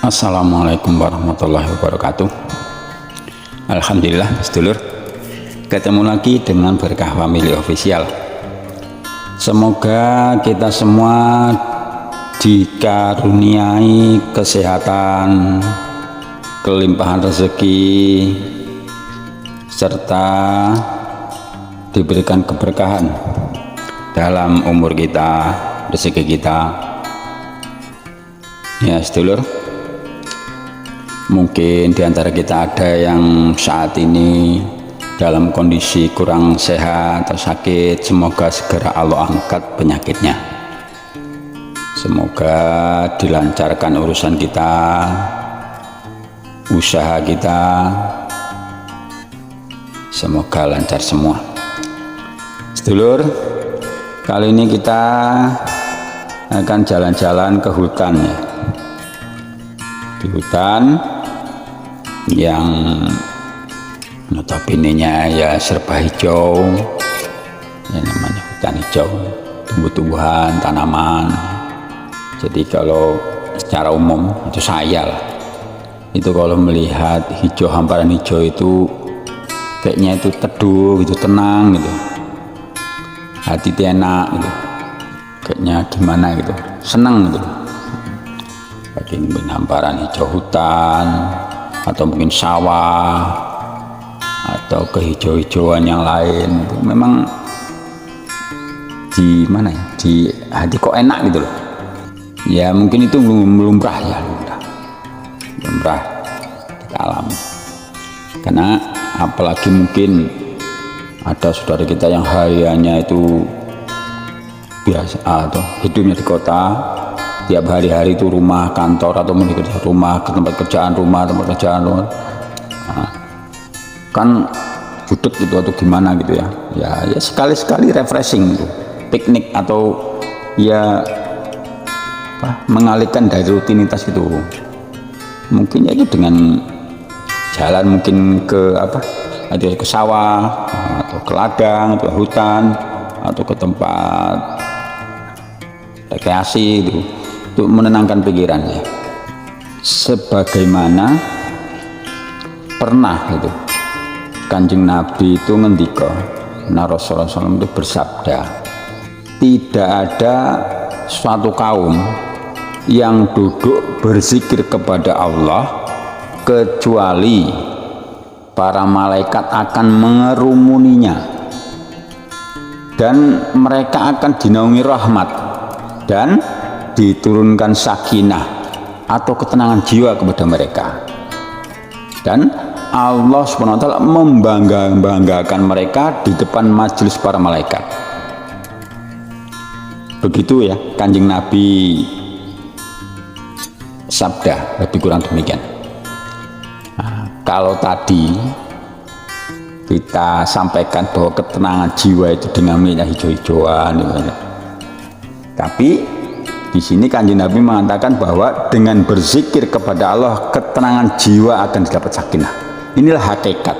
Assalamualaikum warahmatullahi wabarakatuh. Alhamdulillah sedulur, ketemu lagi dengan Berkah Family Official. Semoga kita semua dikaruniai kesehatan, kelimpahan rezeki, serta diberikan keberkahan dalam umur kita, rezeki kita. Ya sedulur, mungkin diantara kita ada yang saat ini dalam kondisi kurang sehat atau sakit. Semoga segera Allah angkat penyakitnya. Semoga dilancarkan urusan kita, usaha kita, semoga lancar semua. Sedulur, kali ini kita akan jalan-jalan ke hutan ya. Di hutan yang notabene-nya ya serba hijau, ya namanya hutan hijau, tumbuh-tumbuhan, tanaman. Jadi kalau secara umum itu saya lah, itu kalau melihat hijau, hamparan hijau itu kayaknya itu teduh gitu, tenang gitu, hati enak gitu, kayaknya gimana gitu, senang gitu. Bagi mungkin hamparan hijau hutan, atau mungkin sawah, atau kehijau-hijauan yang lain, itu memang di mana ya, di hati kok enak gitu loh. Ya mungkin itu lumrah ya, lumrah kita alami. Karena apalagi mungkin ada saudara kita yang hariannya itu biasa atau hidupnya di kota, tiap hari-hari itu rumah kantor atau kerja rumah ke tempat kerjaan, rumah tempat kerjaan, rumah. Nah, kan budek gitu atau gimana gitu ya. Ya sekali-sekali refreshing gitu, piknik atau ya mengalihkan dari rutinitas itu. Mungkin ya itu dengan jalan mungkin ke ke sawah atau ke ladang atau hutan atau ke tempat rekreasi itu, untuk menenangkan pikirannya. Sebagaimana pernah itu Kanjeng Nabi itu ngendika, Rasulullah SAW itu bersabda, tidak ada suatu kaum yang duduk berzikir kepada Allah kecuali para malaikat akan mengerumuninya dan mereka akan dinaungi rahmat dan diturunkan sakinah atau ketenangan jiwa kepada mereka, dan Allah SWT membanggakan mereka di depan majelis para malaikat. Begitu ya Kanjeng Nabi sabda, lebih kurang demikian. Nah, kalau tadi kita sampaikan bahwa ketenangan jiwa itu dengan melihat hijau-hijauan, tapi di sini Kanjeng Nabi mengatakan bahwa dengan berzikir kepada Allah ketenangan jiwa akan didapat sakinah. Inilah hakikat.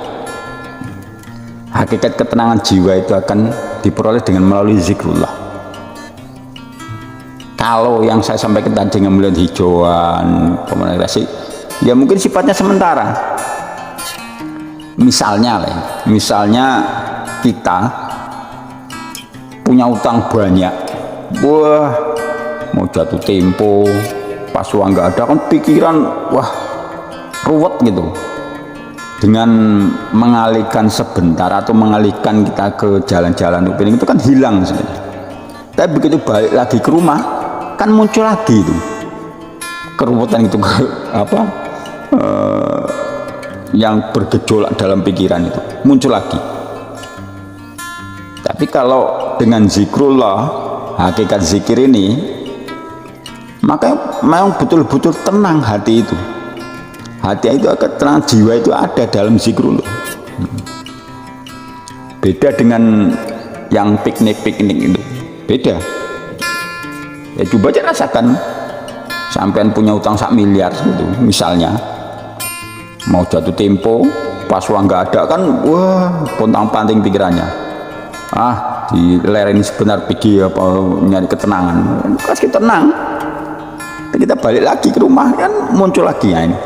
Hakikat ketenangan jiwa itu akan diperoleh dengan melalui zikrullah. Kalau yang saya sampaikan tadi dengan melihat hijauan, komunikasi, ya mungkin sifatnya sementara. Misalnya kita punya utang banyak, wah mau jatuh tempo, pas uang nggak ada kan pikiran wah ruwet gitu. Dengan mengalihkan sebentar atau mengalihkan kita ke jalan-jalan itu kan hilang sebenarnya. Tapi begitu balik lagi ke rumah kan muncul lagi itu keruwetan itu, yang bergejolak dalam pikiran itu muncul lagi. Tapi kalau dengan zikrullah, hakikat zikir ini, maka memang betul-betul tenang hati itu. Hati itu akan tenang, jiwa itu ada dalam zikrullah. Beda dengan yang piknik-piknik itu, beda. Ya coba aja rasakan, sampean punya utang 1 miliar gitu, misalnya mau jatuh tempo, pas uang nggak ada kan, wah pontang-panting pikirannya. Di lereng sebenar pergi apa nyari ketenangan, kasih tenang. kita balik lagi ke rumah kan muncul lagi ya ini.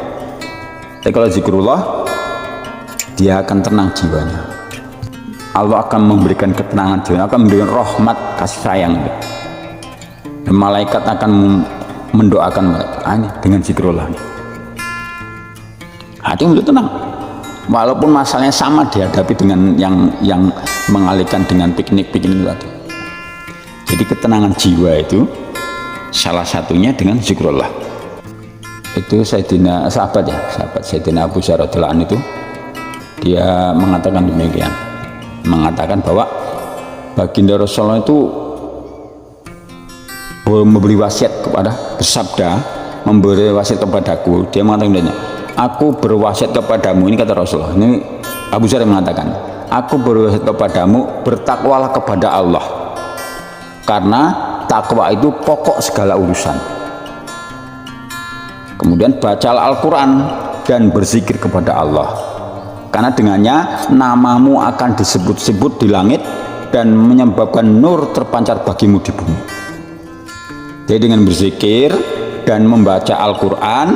Tapi kalau zikrullah dia akan tenang jiwanya. Allah akan memberikan ketenangan jiwa, akan memberikan rahmat kasih sayang. Dan malaikat akan mendoakan mereka ini dengan zikrullah. Hati untuk tenang. Walaupun masalahnya sama dihadapi dengan yang mengalihkan dengan piknik-piknik tadi. Jadi ketenangan jiwa itu salah satunya dengan zikrullah. Itu sahabat Sayyidina Abu Dzar radhiyallahu anhu itu dia mengatakan demikian, mengatakan bahwa baginda Rasulullah itu memberi wasiat kepada, bersabda memberi wasiat kepadaku. Dia mengatakan, aku berwasiat kepadamu, ini kata Rasulullah, ini Abu Dzar mengatakan, aku berwasiat kepadamu, bertakwalah kepada Allah, karena takwa itu pokok segala urusan. Kemudian bacalah Al-Quran dan berzikir kepada Allah, karena dengannya namamu akan disebut-sebut di langit dan menyebabkan nur terpancar bagimu di bumi. Jadi dengan berzikir dan membaca Al-Quran,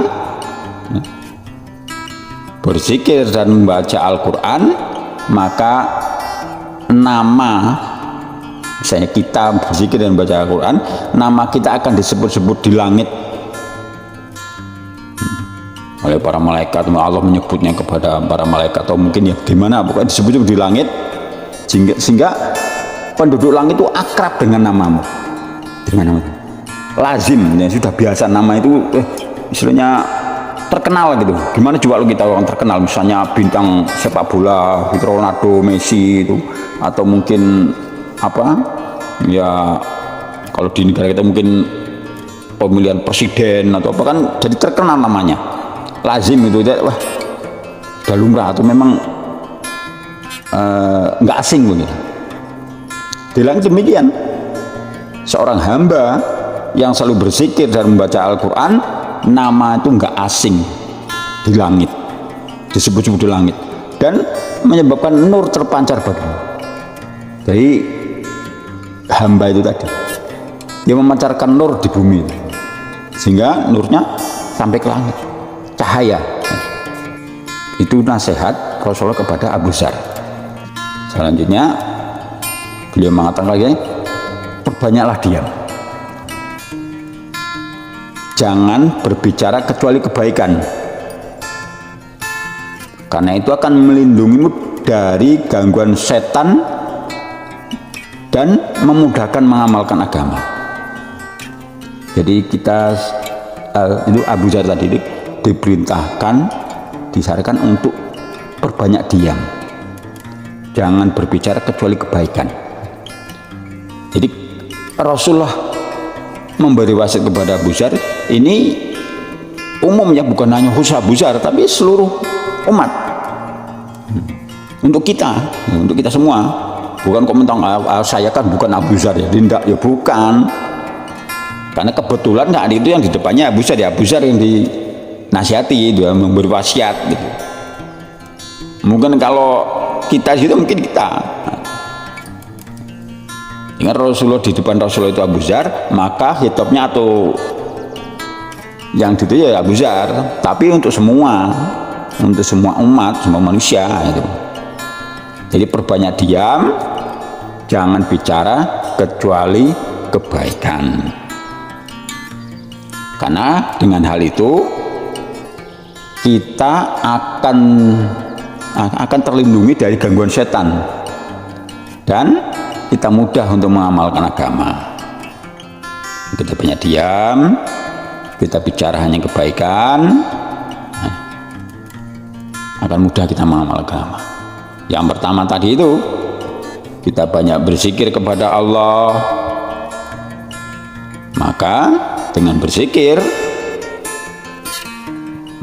berzikir dan membaca Al-Quran, maka nama, misalnya kita berzikir dan membaca Al-Quran, nama kita akan disebut-sebut di langit oleh para malaikat. Allah menyebutnya kepada para malaikat, atau mungkin ya di mana, pokoknya disebut di langit, sehingga penduduk langit itu akrab dengan namamu, dengan nama lazim, ya sudah biasa nama itu istilahnya terkenal gitu. Gimana coba lu kita orang terkenal, misalnya bintang sepak bola Ronaldo, Messi itu, atau mungkin apa ya, kalau di negara kita mungkin pemilihan presiden atau apa, kan jadi terkenal namanya, lazim itu, wah sudah lumrah, atau memang nggak asing begitu. Bilang demikian, seorang hamba yang selalu berzikir dan membaca Al-Quran, nama itu nggak asing di langit, disebut-sebut di langit, dan menyebabkan nur terpancar bagimu. Jadi hamba itu tadi, dia memancarkan nur di bumi, sehingga nurnya sampai ke langit, cahaya. Itu nasihat Rasulullah kepada Abu Dzar. Selanjutnya beliau mengatakan lagi, perbanyaklah diam, jangan berbicara kecuali kebaikan, karena itu akan melindungimu dari gangguan setan dan memudahkan mengamalkan agama. Jadi kita itu Abu Dzar tadi diperintahkan, disarankan untuk perbanyak diam, jangan berbicara kecuali kebaikan. Jadi Rasulullah memberi wasiat kepada Abu Dzar ini umumnya, bukan hanya khusus Abu Dzar tapi seluruh umat, untuk kita semua. Bukan komentar saya kan bukan Abu Dzar ya, tidak ya, bukan, karena kebetulan saat itu yang di depannya Abu Dzar, ya Abu Dzar yang dinasihati, dia memberi wasiat gitu. Mungkin kalau kita situ mungkin kita ingat Rasulullah, di depan Rasulullah itu Abu Dzar, maka hitopnya atau yang itu ya Abu Dzar, tapi untuk semua umat, semua manusia itu. Jadi perbanyak diam, jangan bicara kecuali kebaikan, karena dengan hal itu kita akan terlindungi dari gangguan setan dan kita mudah untuk mengamalkan agama. Kita banyak diam, kita bicara hanya kebaikan, akan mudah kita mengamalkan agama. Yang pertama tadi itu, kita banyak berzikir kepada Allah, maka dengan berzikir,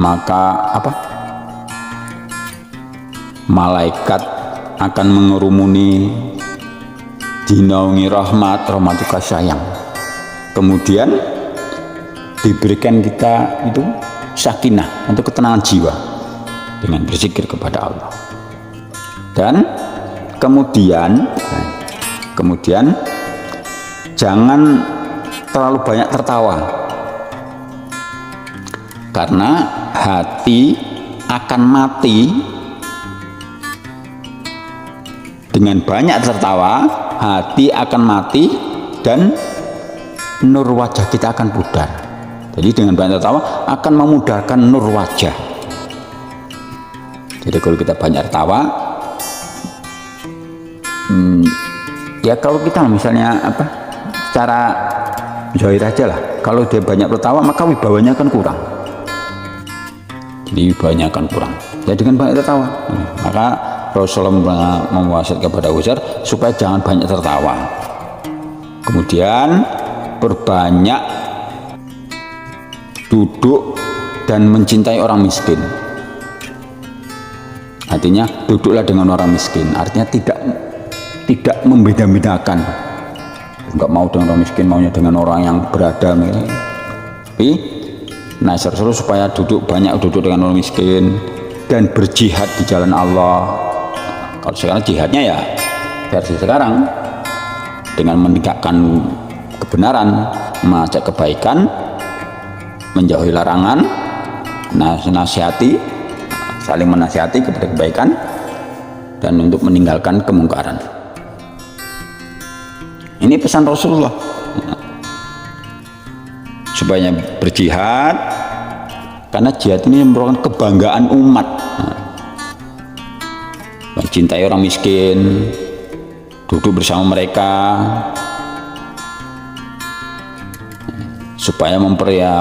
maka apa? Malaikat akan mengerumuni, dinaungi rahmat kasih sayang. Kemudian diberikan kita itu sakinah, untuk ketenangan jiwa dengan berzikir kepada Allah. Dan kemudian jangan terlalu banyak tertawa. Karena hati akan mati dengan banyak tertawa, hati akan mati dan nur wajah kita akan pudar. Jadi dengan banyak tertawa akan memudarkan nur wajah. Jadi kalau kita banyak tertawa, ya kalau kita misalnya secara zahir aja lah, kalau dia banyak tertawa maka wibawanya akan kurang. Jadi wibawanya akan kurang. Ya dengan banyak tertawa, maka Rasulullah mewasiat kepada Abu Dzar supaya jangan banyak tertawa. Kemudian berbanyak duduk dan mencintai orang miskin. Artinya duduklah dengan orang miskin, artinya tidak membeda-bedakan, nggak mau dengan orang miskin, maunya dengan orang yang berada. Tapi nasihat Rasulullah supaya banyak duduk dengan orang miskin dan berjihad di jalan Allah. Kalau sekarang jihadnya ya versi sekarang, dengan menegakkan kebenaran, mengajak kebaikan, menjauhi larangan, nasihati, saling menasihati kepada kebaikan, dan untuk meninggalkan kemungkaran. Ini pesan Rasulullah, supaya berjihad, karena jihad ini merupakan kebanggaan umat. Mencintai orang miskin, duduk bersama mereka, supaya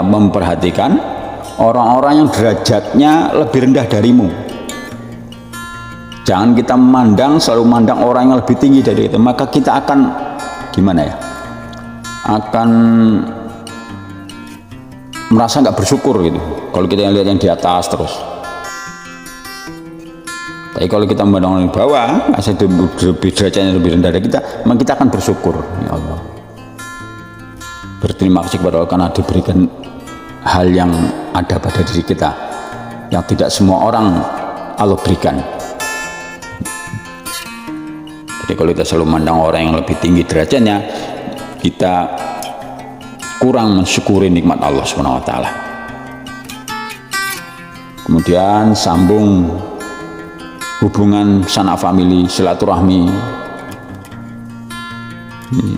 memperhatikan orang-orang yang derajatnya lebih rendah darimu. Jangan kita selalu memandang orang yang lebih tinggi dari itu, maka kita akan gimana ya, akan merasa nggak bersyukur gitu kalau kita lihat yang di atas terus. Tapi kalau kita memandang orang di bawah, lebih derajatnya lebih rendah dari kita, maka kita akan bersyukur. Ya Allah, berterima kasih kepada Allah karena diberikan hal yang ada pada diri kita yang tidak semua orang Allah berikan. Jadi kalau kita selalu memandang orang yang lebih tinggi derajatnya, kita kurang mensyukuri nikmat Allah SWT. Kemudian sambung hubungan sanak famili, silaturahmi.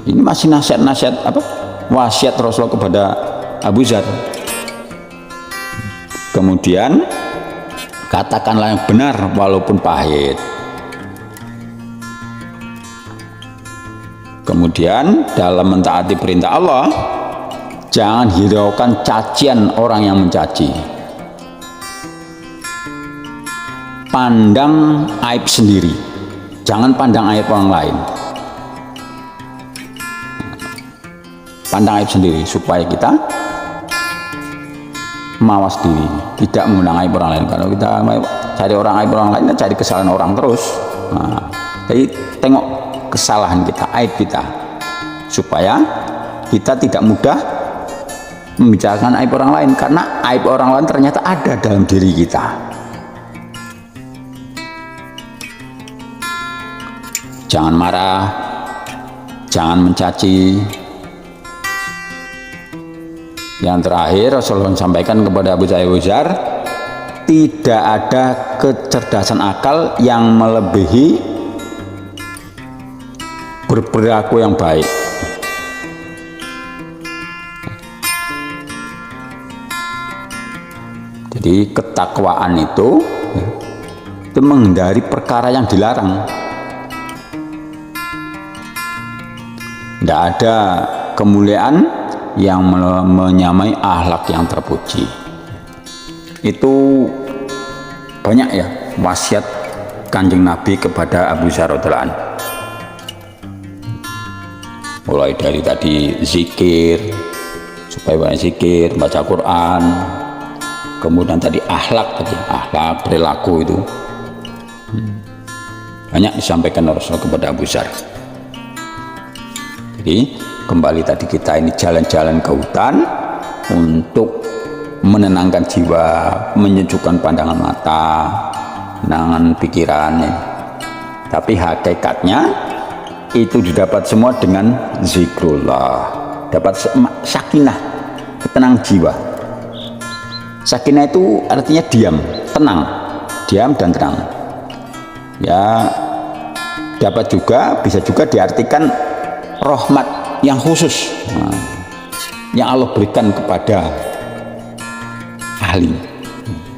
Ini masih nasihat wasiat Rasulullah kepada Abu Dzar. Kemudian katakanlah yang benar walaupun pahit. Kemudian dalam mentaati perintah Allah, jangan hiraukan cacian orang yang mencaci. Pandang aib sendiri, jangan pandang aib orang lain. Pandang aib sendiri supaya kita mawas diri, tidak mengundang aib orang lain. Kalau kita cari aib orang lain, cari kesalahan orang terus. Jadi tengok kesalahan kita, aib kita, supaya kita tidak mudah membicarakan aib orang lain, karena aib orang lain ternyata ada dalam diri kita. Jangan marah, jangan mencaci. Yang terakhir Rasulullah sampaikan kepada Abu Dzar, tidak ada kecerdasan akal yang melebihi berperilaku yang baik. Jadi ketakwaan itu menghindari perkara yang dilarang. Tidak ada kemuliaan yang menyamai akhlak yang terpuji. Itu banyak ya wasiat Kanjeng Nabi kepada Abu Dzar radhiyallahu anhu. Mulai dari tadi zikir, supaya banyak zikir, baca Quran. Kemudian tadi akhlak, perilaku itu banyak disampaikan Rasul kepada Abu Dzar. Jadi kembali tadi kita ini jalan-jalan ke hutan untuk menenangkan jiwa, menyejukkan pandangan mata, menenangkan pikiran. Tapi hakikatnya itu didapat semua dengan zikrullah, dapat sakinah, tenang jiwa. Sakinah itu artinya diam, tenang, diam dan tenang. Ya, dapat juga, bisa juga diartikan rahmat yang khusus, yang Allah berikan kepada ahli,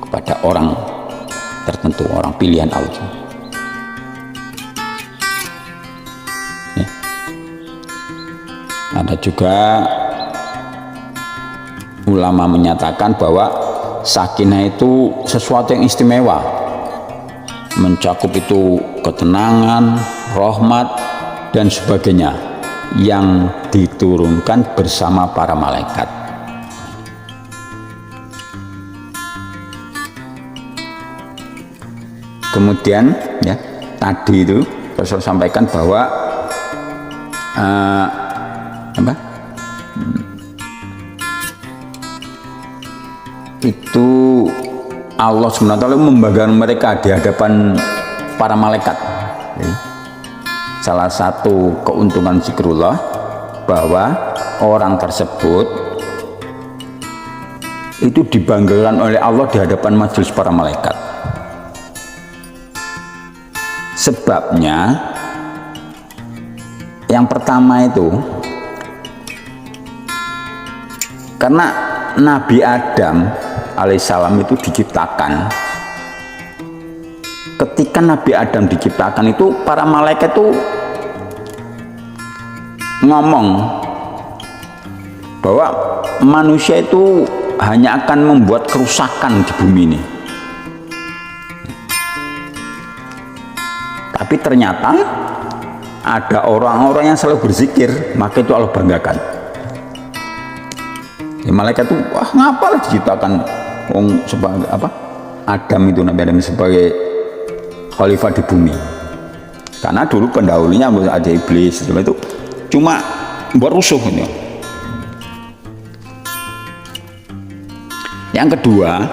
kepada orang tertentu, orang pilihan Allah. Ya. Ada juga ulama menyatakan bahwa sakinah itu sesuatu yang istimewa, mencakup itu ketenangan, rahmat dan sebagainya yang diturunkan bersama para malaikat. Kemudian ya, tadi itu Rasul sampaikan bahwa itu Allah SWT membanggakan mereka di hadapan para malaikat. Salah satu keuntungan zikrullah bahwa orang tersebut itu dibanggakan oleh Allah di hadapan majelis para malaikat. Sebabnya yang pertama itu karena Nabi Adam alaihissalam itu diciptakan. Ketika Nabi Adam diciptakan itu para malaikat itu ngomong bahwa manusia itu hanya akan membuat kerusakan di bumi ini. Tapi ternyata ada orang-orang yang selalu berzikir, maka itu Allah banggakan. Ya, malaikat itu, wah ngapalah diciptakan sebagai apa? Adam itu, Nabi Adam sebagai khalifah di bumi. Karena dulu pendahulunya ada iblis, itu cuma buat rusuh gitu. Yang kedua,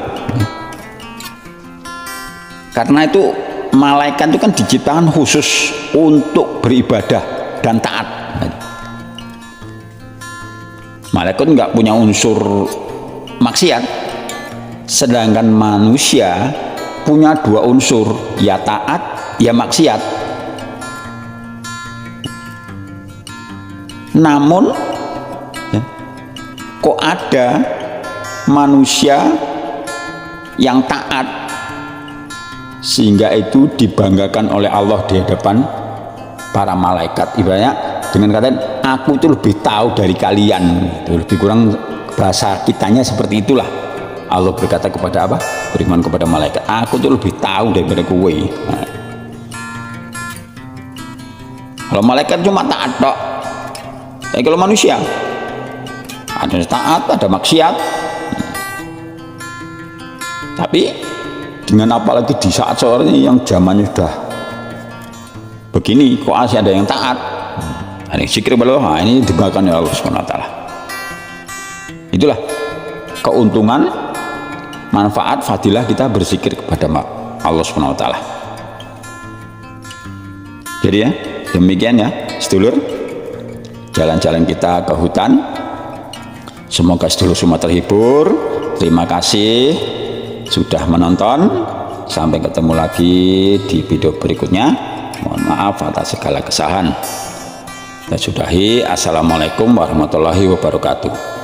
karena itu malaikat itu kan diciptakan khusus untuk beribadah dan taat. Malaikat nggak punya unsur maksiat, sedangkan manusia punya dua unsur, ya taat, ya maksiat. Namun ya, kok ada manusia yang taat sehingga itu dibanggakan oleh Allah di hadapan para malaikat. Ibaratnya dengan kata aku itu lebih tahu dari kalian, itu lebih kurang bahasa kitanya seperti itulah. Allah berkata kepada apa? Beriman kepada malaikat, aku itu lebih tahu daripada kowe. Nah. Kalau malaikat cuma taat tok. Tapi kalau manusia ada taat, ada maksiat. Tapi dengan apalagi di saat seorang yang zamannya sudah begini, kok masih ada yang taat. Ini zikir beliau, ini dibanggakan oleh Allah SWT. Itulah keuntungan, manfaat, fadilah kita berzikir kepada Allah SWT. Jadi ya, demikian ya sedulur, jalan-jalan kita ke hutan. Semoga sedulur semua terhibur. Terima kasih sudah menonton. Sampai ketemu lagi di video berikutnya. Mohon maaf atas segala kesalahan. Kita sudahi. Assalamualaikum warahmatullahi wabarakatuh.